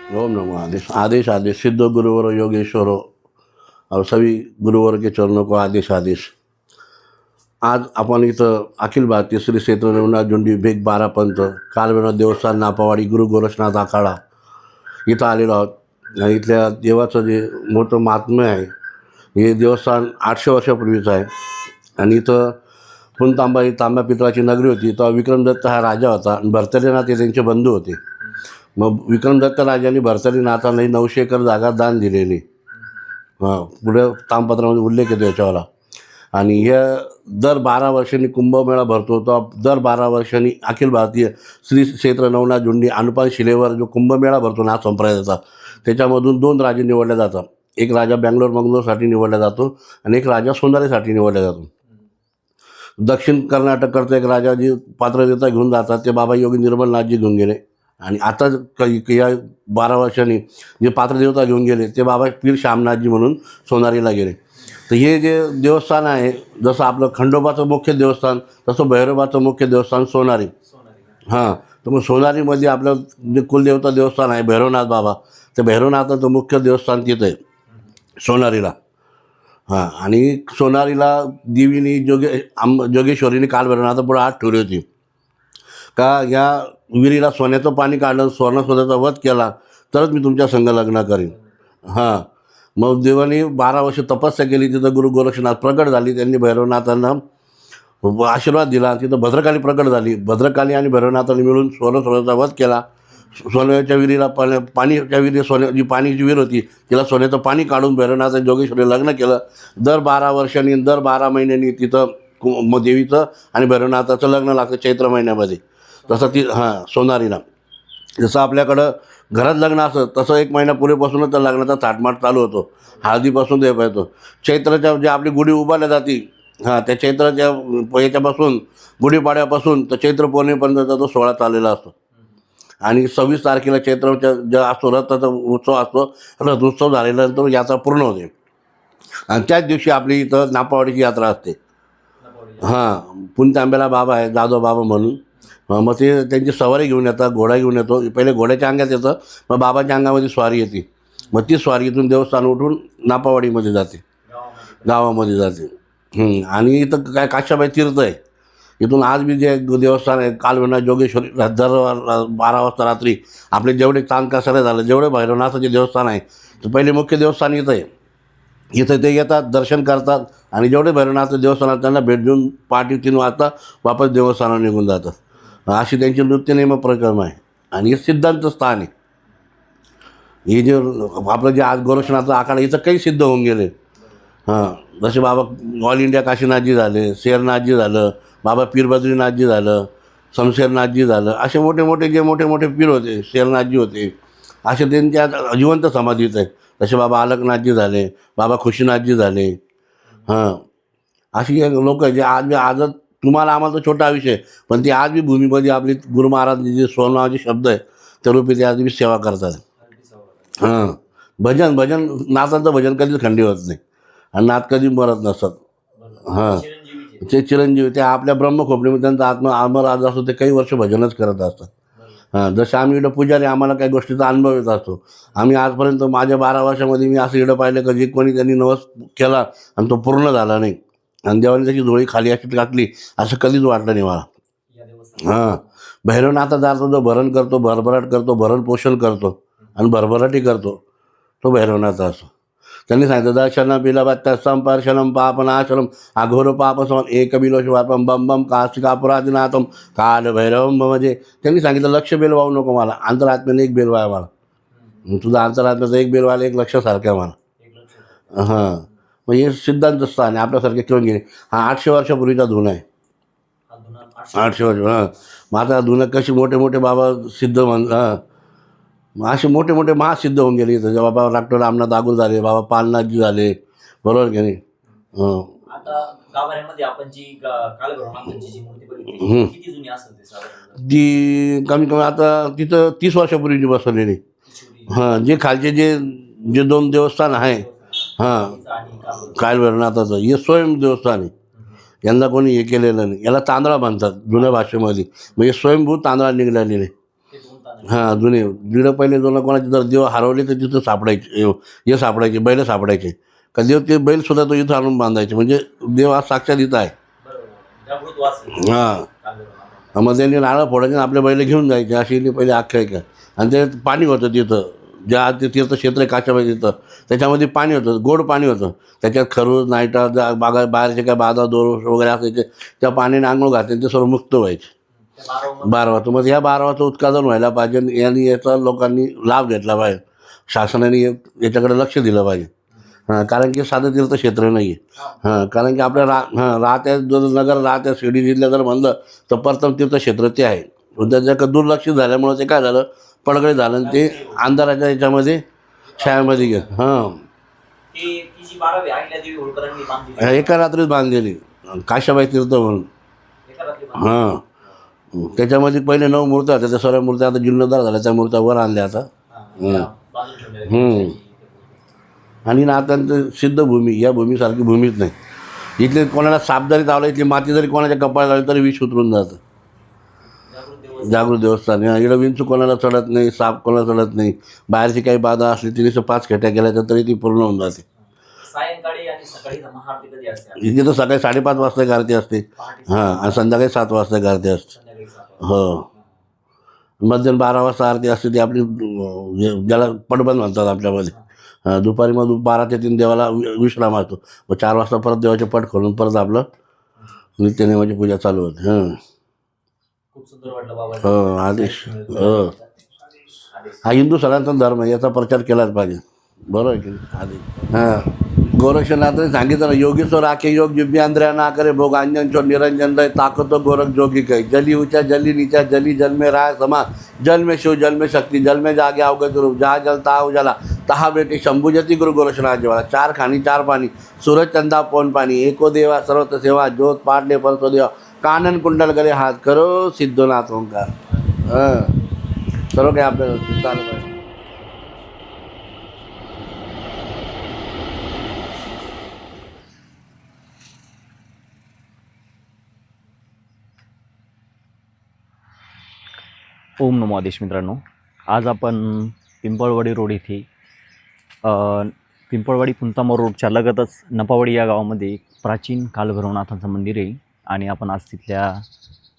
ओम नमो आदेश आदेश आदेश सिद्ध गुरुवर योगेश्वरो और सभी गुरुवर के चरणों को आदेश आदेश। आज आपण इथं अखिल भारतीय श्री क्षेत्र रघुनाथ झुंडी भेग 12 पंथ कालभैरव देवस्थान नापावाडी गुरु गोरक्षनाथ आखाडा इथं आलेलो आहोत। आणि इथल्या देवाचं जे मोठं महात्म्य आहे, हे देवस्थान 800 वर्षापूर्वीचं आहे। आणि इथं पुणतांबा ही तांब्या पितळाची नगरी होती। तेव्हा विक्रमदत्त हा राजा होता आणि भर्तरीनाथ हे त्यांचे बंधू होते। मग विक्रमदत्त राजांनी भर्तरीनाथांना 900 एकर जागा दान दिलेली। पुढे तामपत्रामध्ये उल्लेख येतो याच्यावाला। आणि हे दर 12 वर्षांनी कुंभमेळा भरतो। तो दर 12 वर्षांनी अखिल भारतीय श्री क्षेत्र नवनाथ झुंडी अनुपान शिलेवर जो कुंभमेळा भरतो नाथ संप्रदायाचा, त्याच्यामधून 2 राजे निवडले जातात। एक राजा मंगलोरसाठी निवडला जातो आणि एक राजा सोनारीसाठी निवडला जातो। दक्षिण कर्नाटककडचा एक राजा जी पात्रतेता घेऊन जातात ते बाबा योगी निर्मलनाथजी घेऊन गेले। आणि आता या 12 वर्षांनी जे पात्रदेवता घेऊन गेले ते बाबा पीर श्यामनाथजी म्हणून सोनारीला गेले। तर हे जे देवस्थान आहे, जसं आपलं खंडोबाचं मुख्य देवस्थान तसं भैरवाचं मुख्य देवस्थान सोनारी। हां, तर मग सोनारीमध्ये आपलं जे कुलदेवता देवस्थान आहे भैरवनाथ बाबा, ते भैरवनाथाचं मुख्य देवस्थान तिथं आहे सोनारीला। हां, आणि सोनारीला देवीनी जोगेश्वरीने कालभैरवनाथा पुढे हात ठेवली होती का या विहिरीला सोन्याचं पाणी काढलं, सोन्याचा वध केला तरच मी तुमच्या संग लग्न करीन। हां, मग देवाने 12 वर्ष तपस्या केली। तिथं गुरु गोरक्षनाथ प्रकट झाली। त्यांनी भैरवनाथांना आशीर्वाद दिला। तिथं भद्रकाली प्रकट झाली। भद्रकाली आणि भैरवनाथांनी मिळून सोन्याचा वध केला। सोन्याच्या विहिरीला पाणीच्या विहिरी जी पाण्याची विहीर होती तिला सोन्याचं पाणी काढून भैरवनाथ जोगेश्वरी लग्न केलं। दर 12 वर्षांनी दर 12 महिन्यांनी तिथं देवीचं आणि भैरवनाथाचं लग्न लागतं चैत्र महिन्यामध्ये। तसं सोनारीला जसं आपल्याकडं घरात लग्न असतं तसं 1 महिना पुरेपासूनच त्या लग्नाचा थाटमाट चालू होतो। हळदीपासून ते येतो चैत्राच्या जे आपली गुढी उभारल्या जाते, त्या चैत्राच्या याच्यापासून गुढीपाड्यापासून तर चैत्र पौर्णिमेपर्यंतचा तो सोहळा चाललेला असतो। आणि 26 तारखेला चैत्राच्या ज्या असतो रथाचा उत्सव असतो, रथोत्सव झाल्यानंतर यात्रा पूर्ण होते आणि त्याच दिवशी आपली इथं नापावाडीची यात्रा असते। पुणतांब्याला बाबा आहे जाधव बाबा म्हणून। मग ते त्यांची सवारी घेऊन येतात, घोडा घेऊन येतो। पहिले घोड्याच्या अंगात येतं, मग बाबाच्या अंगामध्ये स्वारी येते। मग ती स्वारी इथून देवस्थान उठून नापावाडीमध्ये जाते, गावामध्ये जाते। आणि इथं काय काशाबाई तीर्थ आहे, इथून आज बी जे देवस्थान आहे कालभैरवनाथ जोगेश्वरी दर 12 वाजता रात्री आपले जेवढे चांद कासारे झालं, जेवढे भैरवनाथाचे देवस्थान आहे तर पहिले मुख्य देवस्थान इथं आहे। इथं ते येतात, दर्शन करतात आणि जेवढे भैरवनाथचं देवस्थानात त्यांना भेट देऊन पहाटे 3 वाजता वापस देवस्थानावर निघून जातात। अशी त्यांची नृत्यनेम प्रक्रम आहे आणि हे सिद्धांत स्थान आहे। हे जे आपलं जे आज गोरक्षनाथचं आखाडा इथं काही सिद्ध होऊन गेले। जसे बाबा ऑल इंडिया काशीनाथजी झाले, शेरनाथजी झालं, बाबा पीरबद्रीनाथजी झालं, शमशेरनाथजी झालं, असे मोठे मोठे पीर होते। शेरनाथजी होते, असे त्यांच्या जिवंत समाधीत आहे। जसे बाबा अलकनाथजी झाले, बाबा खुशीनाथजी झाले। अशी लोक जे आजच तुम्हाला आम्हाला तर छोटा विषय, पण ते आज बी भूमीमध्ये आपली गुरु महाराजांचे जे सोनाचे शब्द आहे त्या रूपी ते आज बी सेवा करतात। भजन नाथांचं भजन कधीच खंडी होत नाही आणि नाथ कधी मरत नसतात। ते चिरंजीवी ते आपल्या ब्रह्मखोपडीमध्ये त्यांचा आत्मा अमर आज असतो, ते काही वर्ष भजनच करत असतात। जसे आम्ही इकडं पुजारी आम्हाला काही गोष्टीचा अनुभव येत असतो। आम्ही आजपर्यंत माझ्या 12 वर्षामध्ये मी असं इकडं पाहिलं का जे कोणी त्यांनी नवस केला आणि तो पूर्ण झाला नाही आणि देवाने त्याची झोळी खाली अशी टाकली असं कधीच वाटलं नाही मला। भैरवनाथाचा अर्थ जो भरण करतो, भरभराट करतो, भरण पोषण करतो आणि भरभराटी करतो, तो भैरवनाथ असतो। त्यांनी सांगितलं दर्शनम बिलभत्त संपर्शनम पापनाशनम अघोर पापसम एक बिलोशवापम बम बम काशिकापुरादिनाथम काल भैरवम। म्हणजे त्यांनी सांगितलं लक्ष बेल वाहू नको मला, अंतरात्म्याने एक बेल व्हाय मला, तुझा अंतरात्म्याचा एक बेल व्हायला 1 लक्ष सारखं मला। मग हे सिद्धांत स्थान आहे आपल्यासारखे किंवा गेले। 800 वर्षापूर्वीचा धुना आहे, 800 वर्ष। मग आता धुना कशी मोठे बाबा सिद्ध असे मोठे महासिद्ध होऊन गेले इथं। बाबा डॉक्टर रामनाथ आगुल झाले, बाबा पालनाथजी झाले, बरोबर की नाही। आता गाभाऱ्यामध्ये आपण जी कालभैरवनाथांची जी मूर्ती बघितली किती जुनी असेल ते साधारण? ती कमी आता तिथं 30 वर्षापूर्वीची बसवलेली। जे खालचे जे 2 देवस्थान आहे, कालभैरवनाथाचं हे स्वयं देवस्थान आहे। यांना कोणी हे केलेलं नाही, याला तांदळा म्हणतात जुन्या भाषेमध्ये। म्हणजे स्वयंभू तांदळा निघालेले मुळताना हां जुने जिकडं पहिले जुनं कोणाचे जर देव हरवले तर तिथं सापडायचे हे सापडायचे बैल सापडायचे का देव ते बैलसुद्धा तो इथं आणून बांधायचे म्हणजे देव आज साक्षात इथं आहे. बरोबर जागृत वाचलं हां कालभैरवनाथांचं. मग त्यांनी नारळ फोडायचे आणि आपले बैल घेऊन जायचे अशी इथली पहिले आख्यायिका. आणि ते पाणी होतं तिथं ज्या ते तीर्थक्षेत्र आहे काशाबाई तिथं त्याच्यामध्ये पाणी होतं गोड पाणी होतं त्याच्यात खरूज नाईटा बाहेरचे काय बाधा दोष वगैरे असायचे त्या पाण्याने आंघोळ घातले ते सर्व मुक्त व्हायचे. त्या बारावं बारावाचं मग ह्या बारावाचं उत्पादन व्हायला पाहिजे यांनी याचा लोकांनी लाभ घेतला पाहिजे. शासनाने याच्याकडे लक्ष दिलं पाहिजे. हां कारण की साधं तीर्थक्षेत्र नाही आहे. हां कारण की आपल्या राहत्या जर नगर राहत्या शिर्डी जिल्ह्यात जर म्हणलं तर प्रथम तीर्थक्षेत्र ते आहे. त्याच्या दुर्लक्षित झाल्यामुळं ते काय झालं पडगडे झालं आणि ते अंधाराच्या याच्यामध्ये छायामध्ये गेलं. हां ती जी 12वी अहिल्यादेवी होळकरांनी बांधली एका रात्रीत बांधलेली काशाबाई तीर्थ म्हणून. एका रात्री बांधली. हां त्याच्यामध्ये पहिले 9 मूर्त्या होत्या त्या सर्व मूर्त्या आता जीर्णोद्धार झाल्या त्या मूर्त्या वर आणल्या आता. त्या बांधून ठेवलेल्या आहेत. आणि ना आता सिद्धभूमी या भूमीसारखी भूमीच नाही. इथले कोणाला साप जरी चावला इथली माती जरी कोणाच्या कपाळाला लावली तरी विष उतरून जातं. जागृत देवस्थान. जागृत देवस्थान इकडं विंचू कोणाला चढत नाही साप कोणाला चढत नाही. बाहेरची काही बाधा असली तरी 5 खेट्या गेल्या तर तरी ती पूर्ण होऊन जाते. सायंकाळी आणि सकाळी महाआरती कधी असते? इथे तर सकाळी 5:30 वाजता गारती असते. पहाटे हां आणि संध्याकाळी 7 वाजता गारती असते. संध्याकाळी 7 वाजता. हो मध्यान 12 वाजता आरती असते ती आपली ज्याला पडबंद म्हणतात आपल्यामध्ये. दुपारी मग 12 ते 3 देवाला विश्राम असतो. मग 4 वाजता परत देवाचे पट खोलून परत आपलं नित्यनेमाची पूजा चालू होते. खूप सुंदर वाटलं बाबा. हो आदेश हो हा हिंदू सणांचा धर्म आहे याचा प्रचार केलाच पाहिजे. बरोबर आहे की नाही? आदेश हां गोरक्षनाथने सांगितलं ना योगेश्वर आखे योग जिव्यांद्र्या ना करे भोग अंजन चो निरंजन दय ताकतो गोरख जोगी कै जली ऊंचा जली नीचा जली जल में राय समा जल में शिव जल में शक्ति जल में जागे अवगत रूप जहा जल तहा उजाला तहा बेटी शंभुजती गुरु गोरक्षनाथ जेवाला 4 खानी 4 पाणी सूरज चंदा पौन पाणी एको देवा सर्वत सेवा ज्योत पाटले परसो देवा कानन कुंडल गले हात करो सिद्धनाथ ओंकार. सर्व काही आपल्याला चालू पाहिजे. ओम नमो आदेश मित्रांनो, आज आपण पिंपळवाडी रोड येथे पिंपळवाडी पुंतामोर रोडच्या लगतच नपावाडी या गावामध्ये एक प्राचीन कालभैरवनाथांचं मंदिर आहे आणि आपण आज तिथल्या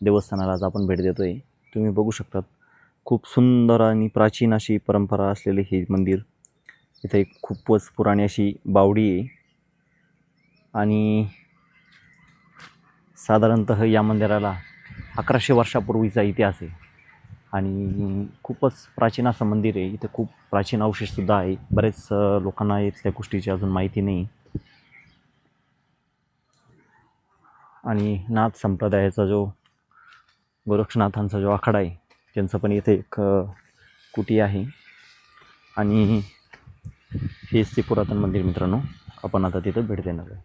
देवस्थानाला आज आपण भेट देतो आहे. तुम्ही बघू शकतात खूप सुंदर आणि प्राचीन अशी परंपरा असलेले हे मंदिर. इथे एक खूपच पुराणी अशी बावडी आहे आणि साधारणतः या मंदिराला 1100 वर्षापूर्वीचा इतिहास आहे आणि खूपच प्राचीन असं मंदिर आहे. इथे खूप प्राचीन अवशेषसुद्धा आहे. बरेच लोकांना इथल्या गोष्टीची अजून माहिती नाही. आणि नाथ संप्रदायाचा जो गोरक्षनाथांचा जो आखाडा आहे त्यांचं पण इथे एक कुटी आहे आणि हेच ते पुरातन मंदिर मित्रांनो. आपण आता तिथं भेट देणार आहे.